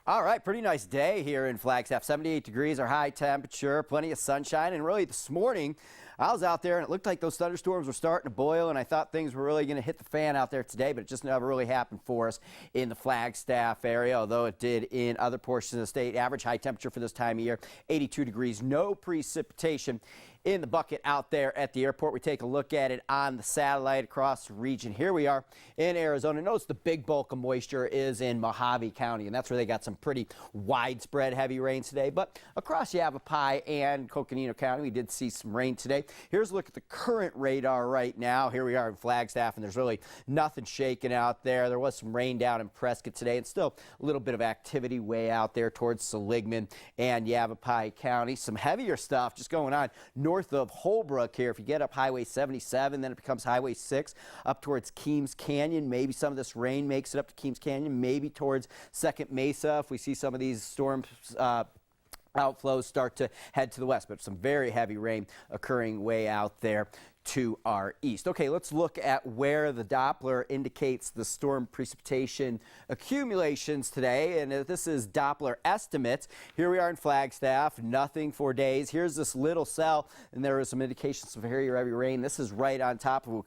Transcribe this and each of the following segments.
All right, pretty nice day here in Flagstaff. 78 degrees, our high temperature, plenty of sunshine, and really this morning I was out there and it looked like those thunderstorms were starting to boil, and I thought things were really going to hit the fan out there today, but it just never really happened for us in the Flagstaff area, although it did in other portions of the state. Average high temperature for this time of year, 82 degrees, no precipitation in the bucket out there at the airport. We take a look at it on the satellite across the region. Here we are in Arizona. Notice the big bulk of moisture is in Mojave County, and that's where they got some pretty widespread heavy rains today. But across Yavapai and Coconino County, we did see some rain today. Here's a look at the current radar right now. Here we are in Flagstaff, and there's really nothing shaking out there. There was some rain down in Prescott today, and still a little bit of activity way out there towards Seligman and Yavapai County. Some heavier stuff just going on north of Holbrook here. If you get up Highway 77, then it becomes Highway 6 up towards Keams Canyon. Maybe some of this rain makes it up to Keams Canyon, maybe towards Second Mesa if we see some of these storms outflows start to head to the west, but some very heavy rain occurring way out there to our east. Okay, let's look at where the Doppler indicates the storm precipitation accumulations today, and this is Doppler estimates. Here we are in Flagstaff, nothing for days. Here's this little cell, and there is some indications of very heavy rain. This is right on top of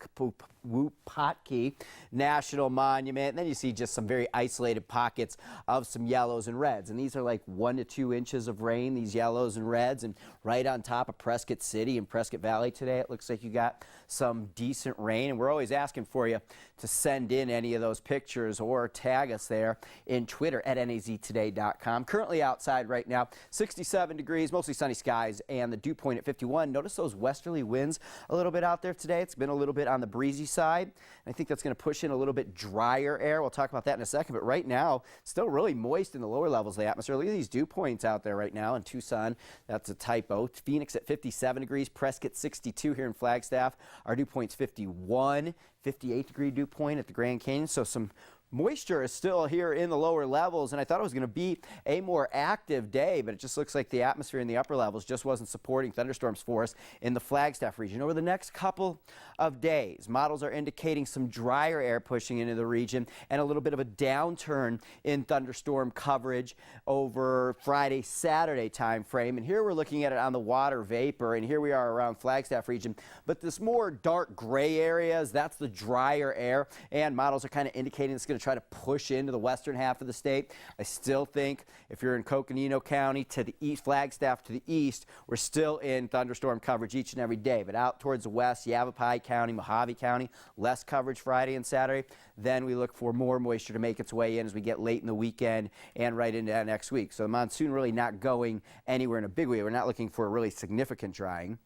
Wupatki National Monument, and then you see just some very isolated pockets of some yellows and reds, and these are like 1 to 2 inches of rain, these yellows and reds, and right on top of Prescott City and Prescott Valley today. It looks like you got some decent rain, and we're always asking for you to send in any of those pictures or tag us there in Twitter at naztoday.com. Currently outside right now, 67 degrees, mostly sunny skies, and the dew point at 51. Notice those westerly winds a little bit out there today. It's been a little bit on the breezy side. I think that's going to push in a little bit drier air. We'll talk about that in a second, but right now, still really moist in the lower levels of the atmosphere. Look at these dew points out there right now in Tucson. That's a typo. Phoenix at 57 degrees, Prescott 62 here in Flagstaff. Our dew point's 51, 58 degree dew point at the Grand Canyon. So some moisture is still here in the lower levels, and I thought it was going to be a more active day, but it just looks like the atmosphere in the upper levels just wasn't supporting thunderstorms for us in the Flagstaff region. Over the next couple of days, models are indicating some drier air pushing into the region and a little bit of a downturn in thunderstorm coverage over Friday, Saturday time frame. And here we're looking at it on the water vapor, and here we are around Flagstaff region. But this more dark gray areas, that's the drier air, and models are kind of indicating it's going to try to push into the western half of the state. I still think if you're in Coconino County to the east, Flagstaff to the east, we're still in thunderstorm coverage each and every day. But out towards the west, Yavapai County, Mojave County, less coverage Friday and Saturday. Then we look for more moisture to make its way in as we get late in the weekend and right into next week. So the monsoon really not going anywhere in a big way. We're not looking for a really significant drying.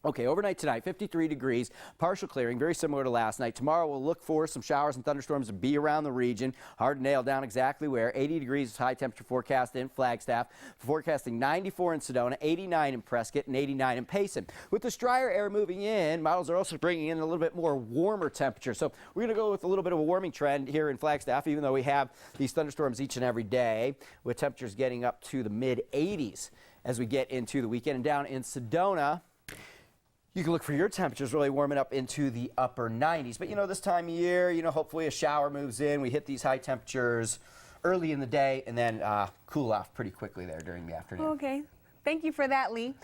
Okay, overnight tonight, 53 degrees, partial clearing, very similar to last night. Tomorrow we'll look for some showers and thunderstorms to be around the region. Hard to nail down exactly where. 80 degrees is high temperature forecast in Flagstaff. Forecasting 94 in Sedona, 89 in Prescott, and 89 in Payson. With this drier air moving in, models are also bringing in a little bit more warmer temperature. So we're going to go with a little bit of a warming trend here in Flagstaff, even though we have these thunderstorms each and every day, with temperatures getting up to the mid-80s as we get into the weekend. And down in Sedona, you can look for your temperatures really warming up into the upper 90s. But, you know, this time of year, you know, hopefully a shower moves in. We hit these high temperatures early in the day and then cool off pretty quickly there during the afternoon. Okay. Thank you for that, Lee.